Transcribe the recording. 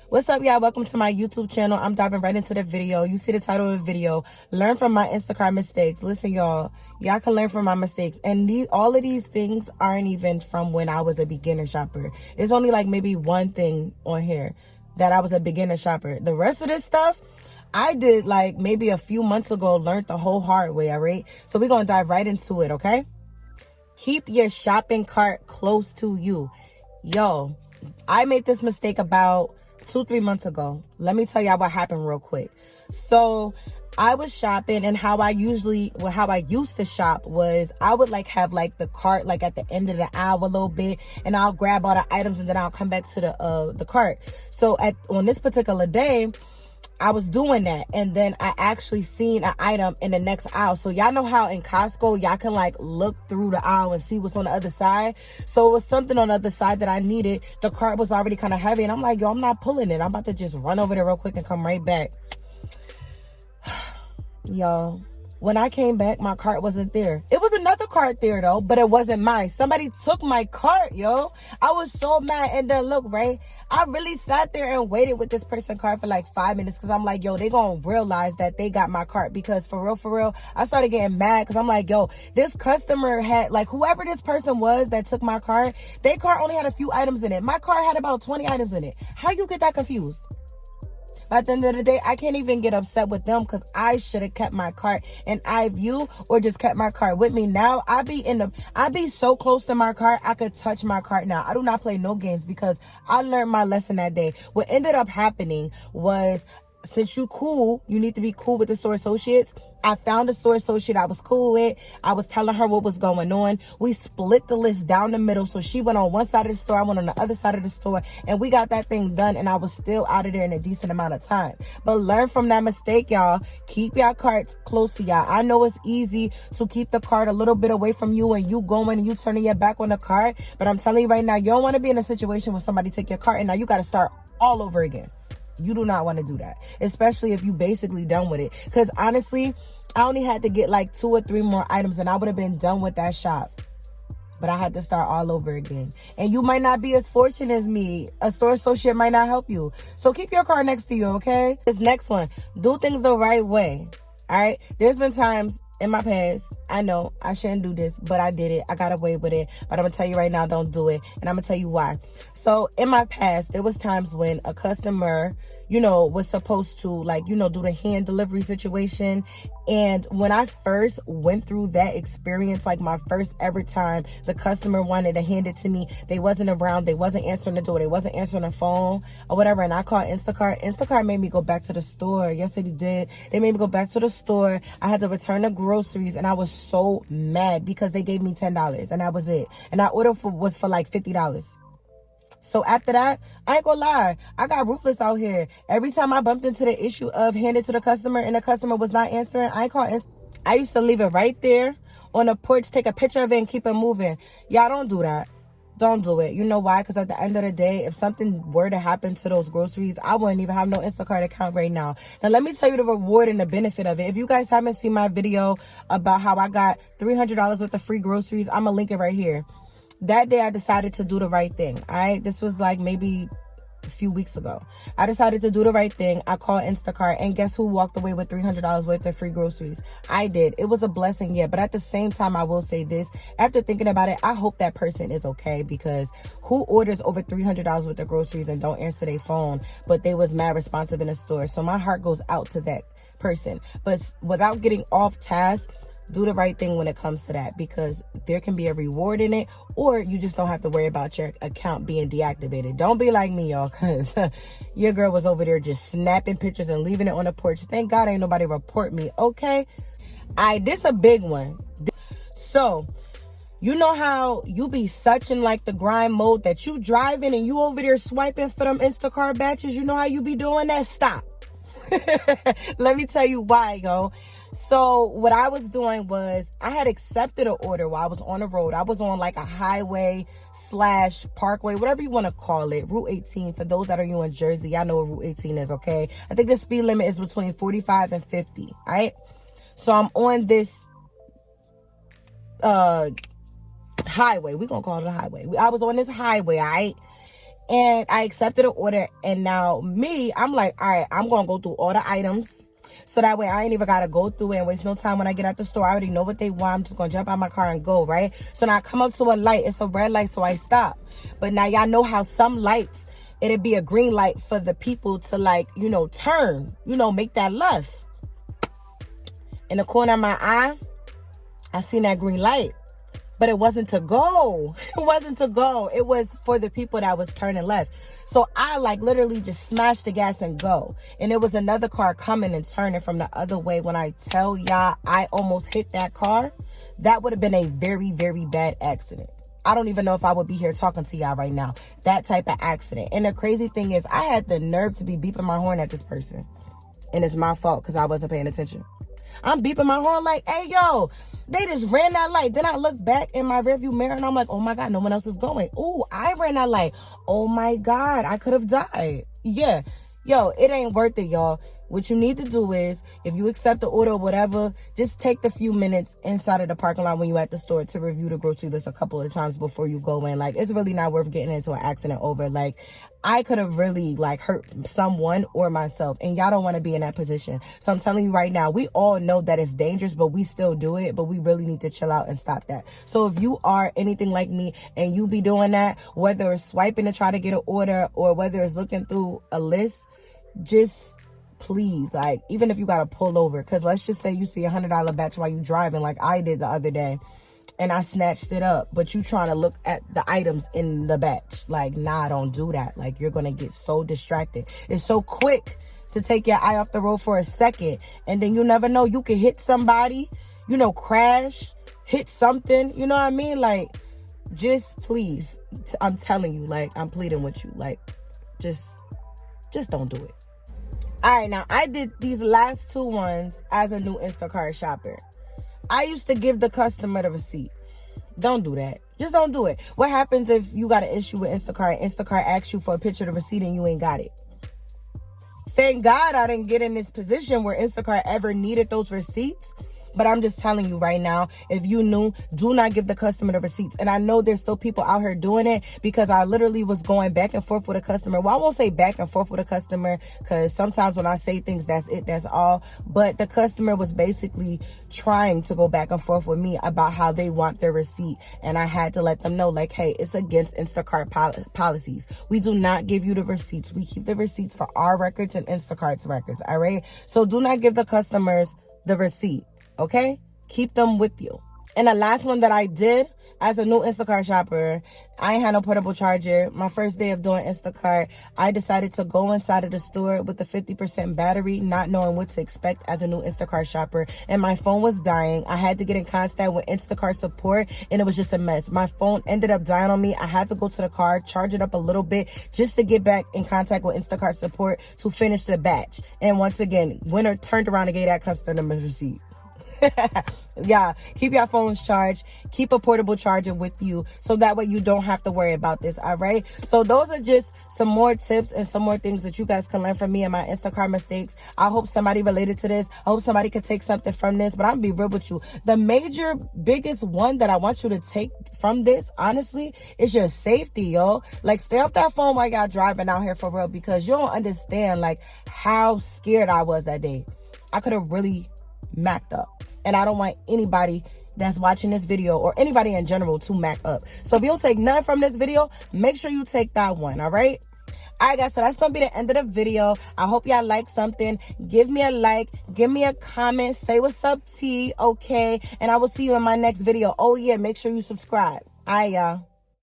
What's up, y'all? Welcome to my YouTube channel. I'm diving right into the video. You see the title of the video, learn from my Instacart mistakes. Listen, y'all can learn from my mistakes. And all of these things aren't even from when I was a beginner shopper. It's only like maybe one thing on here that I was a beginner shopper. The rest of this stuff, I did like maybe a few months ago, learned the whole hard way, all right? So we're going to dive right into it, okay? Keep your shopping cart close to you. Yo, I made this mistake about 2-3 months ago. Let me tell y'all what happened real quick. So I was shopping, and how I used to shop was I would like have like the cart like at the end of the aisle a little bit, and I'll grab all the items and then I'll come back to the cart. So on this particular day, I was doing that, and then I actually seen an item in the next aisle. So y'all know how in Costco y'all can like look through the aisle and see what's on the other side. So it was something on the other side that I needed. The cart was already kind of heavy, and I'm like, yo, I'm not pulling it. I'm about to just run over there real quick and come right back. Yo, when I came back, my cart wasn't there. It was another cart there though, but it wasn't mine. Somebody took my cart, yo. I was so mad. And then look, right, I really sat there and waited with this person's cart for like 5 minutes, because I'm like, yo, they gonna realize that they got my cart. Because for real, I started getting mad, because I'm like, yo, this customer had, like, whoever this person was that took my cart, their cart only had a few items in it. My cart had about 20 items in it. How you get that confused? By the end of the day, I can't even get upset with them, because I should have kept my cart in eye view or just kept my cart with me. Now I be so close to my cart, I could touch my cart now. I do not play no games, because I learned my lesson that day. What ended up happening was, since you need to be cool with the store associates. I found a store associate I was cool with. I was telling her what was going on. We split the list down the middle. So she went on one side of the store, I went on the other side of the store, and we got that thing done, and I was still out of there in a decent amount of time. But learn from that mistake, y'all. Keep your carts close to y'all. I know it's easy to keep the cart a little bit away from you, and you going and you turning your back on the cart. But I'm telling you right now, you don't want to be in a situation where somebody take your cart, and now you got to start all over again. You do not want to do that, especially if you basically done with it. Because honestly, I only had to get like 2 or 3 more items, and I would have been done with that shop. But I had to start all over again. And you might not be as fortunate as me. A store associate might not help you. So keep your car next to you, okay? This next one, do things the right way. All right? There's been times in my past, I know I shouldn't do this, but I did it. I got away with it. But I'm going to tell you right now, don't do it. And I'm going to tell you why. So in my past, there was times when a customer, was supposed to do the hand delivery situation. And when I first went through that experience, like my first ever time, the customer wanted to hand it to me. They wasn't around. They wasn't answering the door. They wasn't answering the phone or whatever. And I called Instacart. Instacart made me go back to the store. Yes, they did. They made me go back to the store. I had to return the groceries, and I was so mad because they gave me $10 and that was it. And that order was for like $50. So after that, I ain't gonna lie, I got ruthless out here. Every time I bumped into the issue of handing to the customer and the customer was not answering, I used to leave it right there on the porch, take a picture of it, and keep it moving. Y'all don't do that. Don't do it. You know why? Because at the end of the day, if something were to happen to those groceries, I wouldn't even have no Instacart account right now. Now, let me tell you the reward and the benefit of it. If you guys haven't seen my video about how I got $300 worth of free groceries, I'm going to link it right here. That day, I decided to do the right thing. All right. This was like maybe a few weeks ago. I decided to do the right thing. I called Instacart, and guess who walked away with $300 worth of free groceries? I did. It was a blessing, yeah. But at the same time, I will say this. After thinking about it, I hope that person is okay, because who orders over $300 worth of groceries and don't answer their phone, but they was mad responsive in the store? So my heart goes out to that person. But without getting off task, do the right thing when it comes to that, because there can be a reward in it, or you just don't have to worry about your account being deactivated. Don't be like me, y'all, because your girl was over there just snapping pictures and leaving it on the porch. Thank God ain't nobody report me, okay? This a big one. So, you know how you be such in like the grind mode that you driving and you over there swiping for them Instacart batches? You know how you be doing that? Stop. Let me tell you why, yo. So what I was doing was I had accepted an order while I was on the road. I was on like a highway / parkway, whatever you want to call it, Route 18. For those that are you in Jersey, y'all know what Route 18 is, okay? I think the speed limit is between 45 and 50, all right? So I'm on this highway. We're going to call it a highway. I was on this highway, all right? And I accepted the order. And now I'm like, all right, I'm going to go through all the items. So that way I ain't even got to go through it and waste no time when I get out the store. I already know what they want. I'm just going to jump out my car and go, right? So now I come up to a light. It's a red light, so I stop. But now y'all know how some lights, it'd be a green light for the people to like, turn, make that left. In the corner of my eye, I seen that green light. But it wasn't to go. It wasn't to go. It was for the people that was turning left. So I like literally just smashed the gas and go. And it was another car coming and turning from the other way. When I tell y'all I almost hit that car, that would have been a very, very bad accident. I don't even know if I would be here talking to y'all right now. That type of accident. And the crazy thing is I had the nerve to be beeping my horn at this person. And it's my fault because I wasn't paying attention. I'm beeping my horn like, hey, yo. They just ran that light. Then I look back in my rearview mirror and I'm like, oh my God, no one else is going. Ooh, I ran that light. Oh my God, I could have died. Yeah. Yo, it ain't worth it, y'all. What you need to do is, if you accept the order or whatever, just take the few minutes inside of the parking lot when you at the store to review the grocery list a couple of times before you go in. Like, it's really not worth getting into an accident over. Like, I could have really, like, hurt someone or myself, and y'all don't want to be in that position. So I'm telling you right now, we all know that it's dangerous, but we still do it, but we really need to chill out and stop that. So if you are anything like me and you be doing that, whether it's swiping to try to get an order or whether it's looking through a list, just please, like, even if you gotta pull over, because let's just say you see $100 batch while you driving like I did the other day and I snatched it up, but you trying to look at the items in the batch. Like, nah, don't do that. Like, you're gonna get so distracted. It's so quick to take your eye off the road for a second, and then you never know, you could hit somebody, crash, hit something, you know what I mean? Like, just please, I'm telling you, like, I'm pleading with you, like, just don't do it. All right, now, I did these last two ones as a new Instacart shopper. I used to give the customer the receipt. Don't do that. Just don't do it. What happens if you got an issue with Instacart and Instacart asks you for a picture of the receipt and you ain't got it? Thank God I didn't get in this position where Instacart ever needed those receipts. But I'm just telling you right now, if you knew, do not give the customer the receipts. And I know there's still people out here doing it, because I literally was going back and forth with a customer. Well, I won't say back and forth with a customer, because sometimes when I say things, that's it, that's all. But the customer was basically trying to go back and forth with me about how they want their receipt. And I had to let them know, like, hey, it's against Instacart policies. We do not give you the receipts. We keep the receipts for our records and Instacart's records, all right? So do not give the customers the receipt. Okay? Keep them with you. And the last one that I did as a new Instacart shopper, I ain't had no portable charger. My first day of doing Instacart, I decided to go inside of the store with a 50% battery, not knowing what to expect as a new Instacart shopper. And my phone was dying. I had to get in contact with Instacart support, and it was just a mess. My phone ended up dying on me. I had to go to the car, charge it up a little bit just to get back in contact with Instacart support to finish the batch. And once again, winner turned around and gave that customer the receipt. Yeah, keep your phones charged. Keep a portable charger with you, so that way you don't have to worry about this. All right, so those are just some more tips and some more things that you guys can learn from me and my Instacart mistakes. I hope somebody related to this. I hope somebody could take something from this. But I'm gonna be real with you, the major biggest one that I want you to take from this, honestly, is your safety, yo. Like, stay off that phone while y'all driving out here, for real, because you don't understand like how scared I was that day. I could have really macked up. And I don't want anybody that's watching this video, or anybody in general, to mack up. So if you don't take nothing from this video, make sure you take that one, all right? All right, guys, so that's going to be the end of the video. I hope y'all like something. Give me a like. Give me a comment. Say what's up, T, okay? And I will see you in my next video. Oh, yeah, make sure you subscribe. All right, y'all.